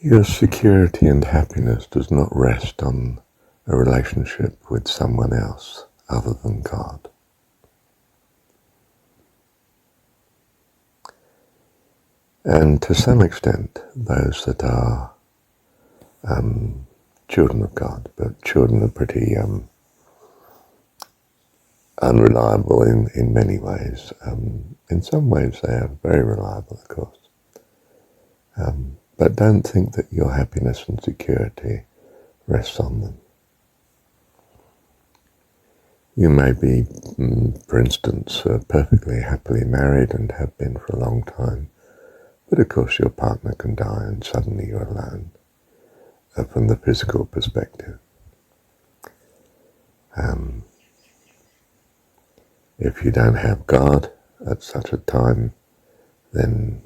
Your security and happiness does not rest on a relationship with someone else other than God. And to some extent, those that are children of God, but children are pretty unreliable in many ways. In some ways they are very reliable, of course. But don't think that your happiness and security rests on them. You may be, for instance, perfectly happily married and have been for a long time, but of course your partner can die and suddenly you're alone from the physical perspective. If you don't have God at such a time, then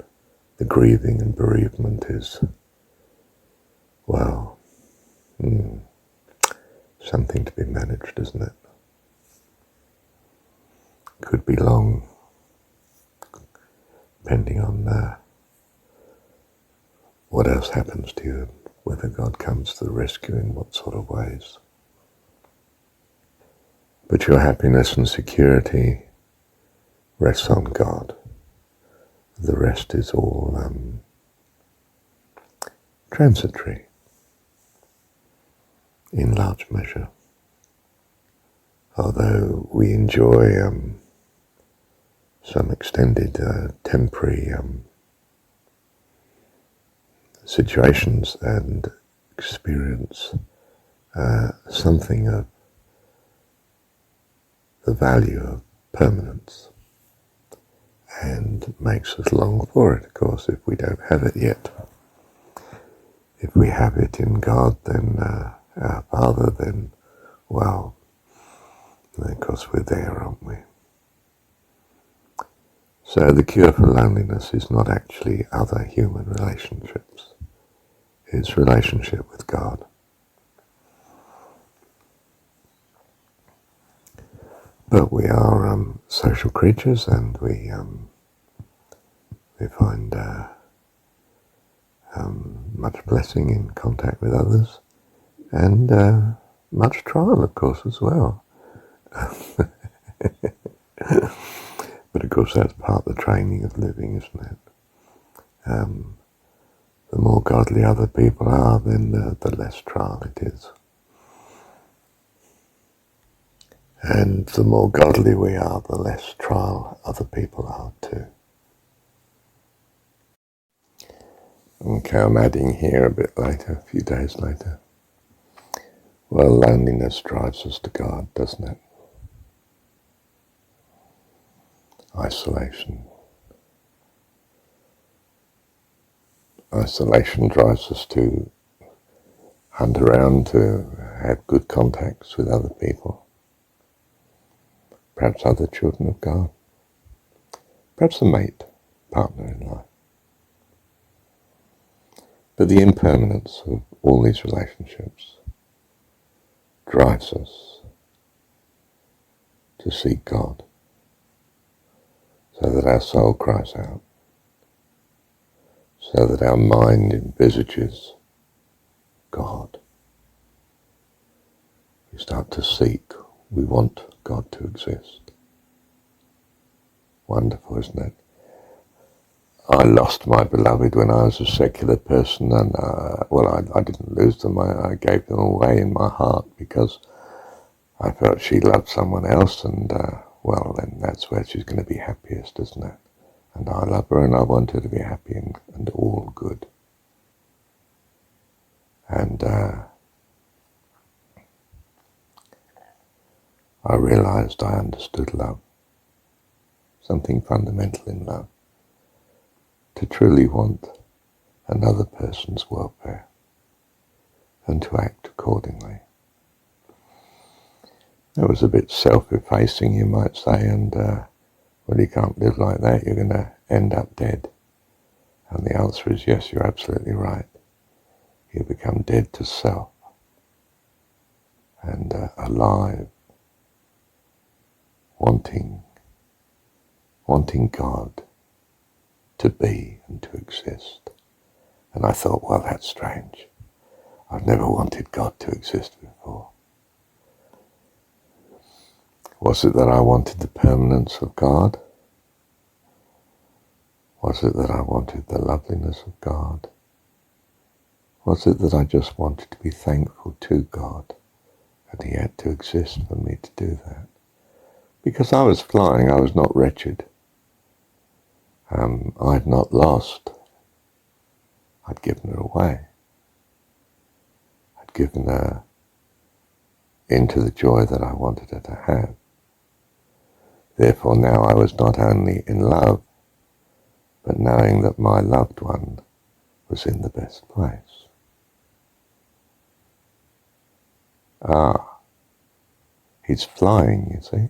the grieving and bereavement is, well, something to be managed, isn't it? Could be long, depending on what else happens to you, whether God comes to the rescue in what sort of ways. But your happiness and security rests on God. The rest is all transitory, in large measure. Although we enjoy some extended temporary situations and experience something of the value of permanence, and makes us long for it, of course, if we don't have it yet. If we have it in God, then our Father, then, well, of course we're there, aren't we? So the cure for loneliness is not actually other human relationships. It's relationship with God. But we are social creatures, and we find much blessing in contact with others, and much trial, of course, as well. But of course that's part of the training of living, isn't it? The more godly other people are, then the less trial it is. And the more godly we are, the less trial other people are too. Okay, I'm adding here a bit later, a few days later. Well, loneliness drives us to God, doesn't it? Isolation. Isolation drives us to hunt around, to have good contacts with other people. Perhaps other children of God. Perhaps a mate, partner in life. But the impermanence of all these relationships drives us to seek God, so that our soul cries out, so that our mind envisages God. We start to seek, we want God to exist. Wonderful, isn't it? I lost my beloved when I was a secular person, and I didn't lose them, I gave them away in my heart because I felt she loved someone else, and well, then that's where she's going to be happiest, isn't it? And I love her and I want her to be happy and all good. And I realized I understood love, something fundamental in love, to truly want another person's welfare and to act accordingly. It was a bit self-effacing, you might say, and well, you can't live like that, you're going to end up dead. And the answer is yes, you're absolutely right. You become dead to self and alive, wanting God to be and to exist, And I thought, well, that's strange. I've never wanted God to exist before. Was it that I wanted the permanence of God? Was it that I wanted the loveliness of God? Was it that I just wanted to be thankful to God that he had to exist for me to do that? Because I was flying, I was not wretched. I'd not lost. I'd given her away. I'd given her into the joy that I wanted her to have. Therefore now I was not only in love, but knowing that my loved one was in the best place. He's flying, you see.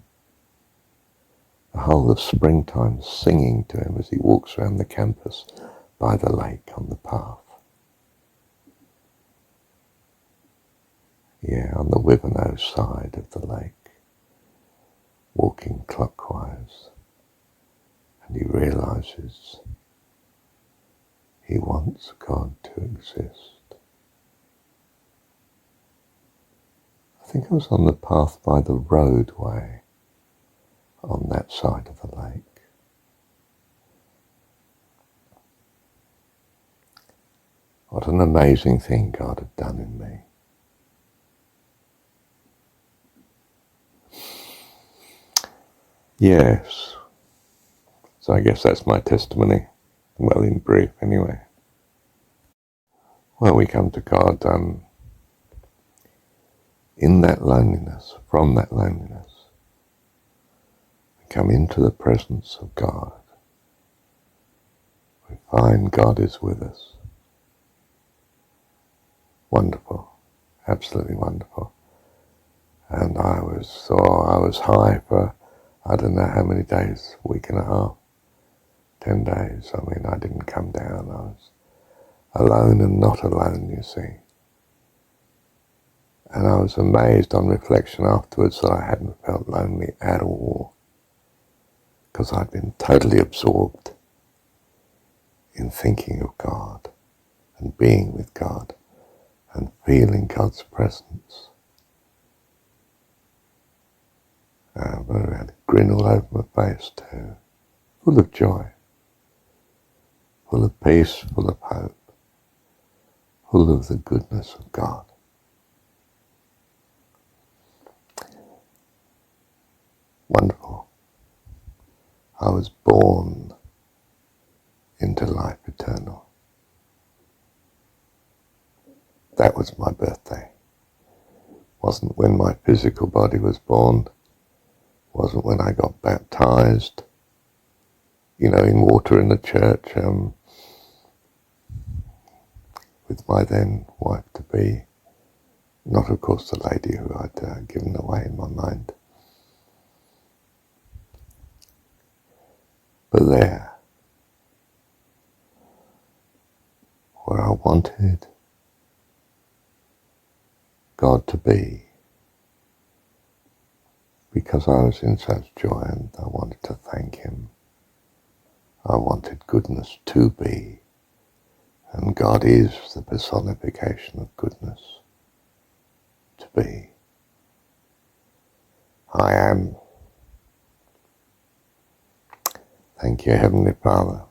The whole of springtime singing to him as he walks around the campus by the lake on the path. Yeah, on the Wivenhoe side of the lake, walking clockwise. And he realizes he wants God to exist. I think I was on the path by the roadway on that side of the lake. What an amazing thing God had done in me. Yes. So I guess that's my testimony. Well, in brief, anyway. Well, we come to God in that loneliness, from that loneliness. We come into the presence of God. We find God is with us. Wonderful. Absolutely wonderful. And I was high for I don't know how many days, a week and a half, 10 days. I mean, I didn't come down. I was alone and not alone, you see. And I was amazed on reflection afterwards that I hadn't felt lonely at all, because I'd been totally absorbed in thinking of God and being with God and feeling God's presence. I had a grin all over my face too, full of joy, full of peace, full of hope, full of the goodness of God. Wonderful. I was born into life eternal. That was my birthday. Wasn't when my physical body was born, wasn't when I got baptized, in water in the church, with my then wife-to-be. Not, of course, the lady who I'd given away in my mind. But there, where I wanted God to be, because I was in such joy and I wanted to thank him. I wanted goodness to be, and God is the personification of goodness to be. I am. Thank you, Heavenly Father.